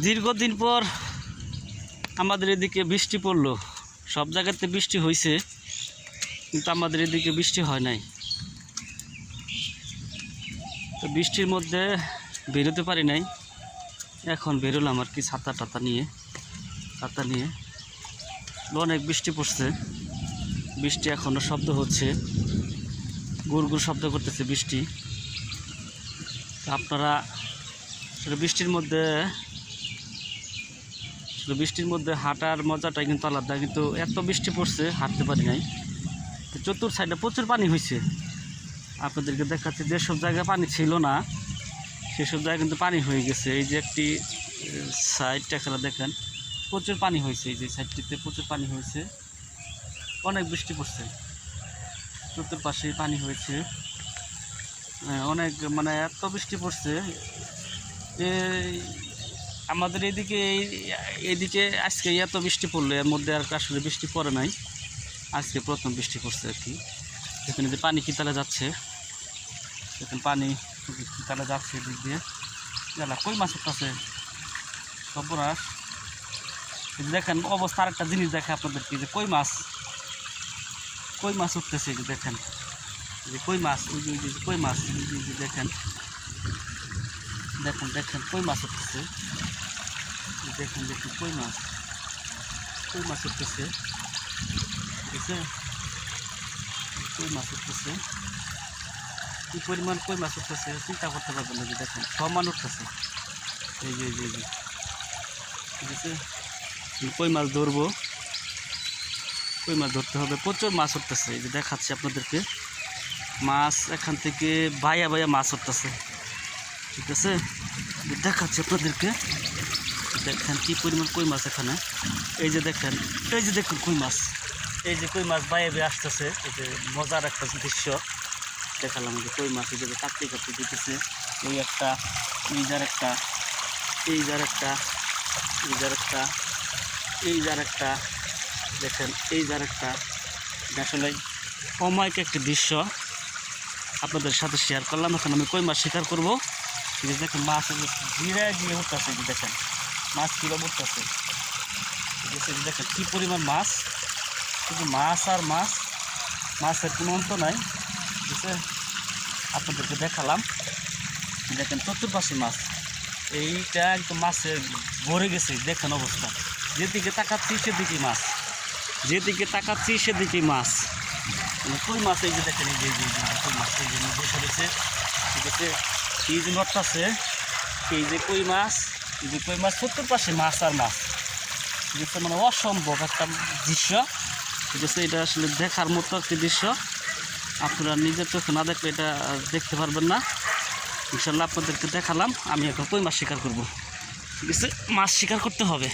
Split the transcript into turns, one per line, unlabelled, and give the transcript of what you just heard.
দীর্ঘদিন পর আমাদের এদিকে বৃষ্টি পড়লো। সব জায়গাতে বৃষ্টি হয়েছে, কিন্তু আমাদের এদিকে বৃষ্টি হয় নাই। তো বৃষ্টির মধ্যে বেরোতে পারি নাই। এখন বেরোলাম আর কি ছাতা নিয়ে। অনেক বৃষ্টি পড়ছে, বৃষ্টি এখনও শব্দ হচ্ছে, গুড় শব্দ করতেছে বৃষ্টি। আপনারা বৃষ্টির মধ্যে হাঁটার মজাটাই কিন্তু আলাদা, কিন্তু এত বৃষ্টি পড়ছে হাঁটতে পারি নাই। চতুর সাইডে প্রচুর পানি হয়েছে। আপনাদেরকে দেখাচ্ছি, যেসব জায়গায় পানি ছিল না সেসব জায়গায় কিন্তু পানি হয়ে গেছে। এই যে একটি সাইডটা এখানে দেখেন, প্রচুর পানি হয়েছে। এই যে সাইডটিতে প্রচুর পানি হয়েছে, অনেক বৃষ্টি পড়ছে, চতুর্পাশে পানি হয়েছে। অনেক মানে এত বৃষ্টি পড়ছে। আমাদের এইদিকে আজকে এত বৃষ্টি পড়লো, এর মধ্যে আর আসলে বৃষ্টি পড়ে নাই, আজকে প্রথম বৃষ্টি পড়ছে আর কি। এখানে যে পানি কিতালে যাচ্ছে, এখন পানি কিতালে যাচ্ছে এদিক দিয়ে। কই মাছ উঠতেছে সর্বনাশ। দেখেন অবস্থা, আরেকটা জিনিস দেখে আপনাদেরকে, যে কই মাছ উঠতেছে। যে দেখেন, যে কই মাছ, ওই যে কই মাছ, দেখেন কই মাছ উঠতেছে। দেখেন কই মাছ উঠতেছে, ঠিক আছে? কই মাছ উঠতেছে, কি পরিমাণ কই মাছ উঠতেছে চিন্তা করতে পারবেন না। যে দেখেন সমান উঠতেছে, এই যে ঠিক আছে? কই মাছ ধরবো, কই মাছ ধরতে হবে, প্রচুর মাছ উঠতেছে। এই যে দেখাচ্ছি আপনাদেরকে, মাছ এখান থেকে বাইয়া মাছ উঠতেছে, ঠিক আছে? দেখাচ্ছি আপনাদেরকে, দেখেন কি পরিমাণ কই মাছ এখানে। এই যে দেখেন কই মাছ, এই যে কই মাছ বাইরে আসতেছে। এই যে মজার একটা দৃশ্য দেখালাম, যে কই মাছ এই যে কাটতে দিতেছে। এই একটা, এই যার একটা, এই যার একটা, দেখেন এই যার একটা। আসলে অমায়িক একটি দৃশ্য আপনাদের সাথে শেয়ার করলাম। এখন আমি কই মাছ শিকার করবো। যে দেখেন মাছ জিরা দিয়ে উঠতেছে, যে দেখেন মাছ কীভাবে উঠতেছে, ঠিক আছে? দেখেন কী পরিমাণ মাছ, শুধু মাছ আর মাছ, মাছের কোনো অন্ত নাই, ঠিক আছে? আপনাদেরকে দেখালাম, দেখেন চতুর্পাশে মাছ, এইটা একদম মাছে ভরে গেছে। দেখেন অবস্থা, যেদিকে তাকাচ্ছি সেদিকেই মাছ, কই মাছ। এই যে দেখেন, এই যে কই মাছ, এই যে বসে রয়েছে, ঠিক আছে? এই যে নড়তেছে, এই যে কই মাছ, চতুর্পাশে মাছ আর মাছ, ঠিক আছে? মানে অসম্ভব একটা দৃশ্য, ঠিক আছে? এটা আসলে দেখার মতো একটি দৃশ্য, আপনারা নিজের চোখে না দেখলে এটা দেখতে পারবেন না। ইনশাল্লাহ আপনাদেরকে দেখালাম। আমি এখন কই মাছ শিকার করবো, ঠিক আছে? মাছ শিকার করতে হবে।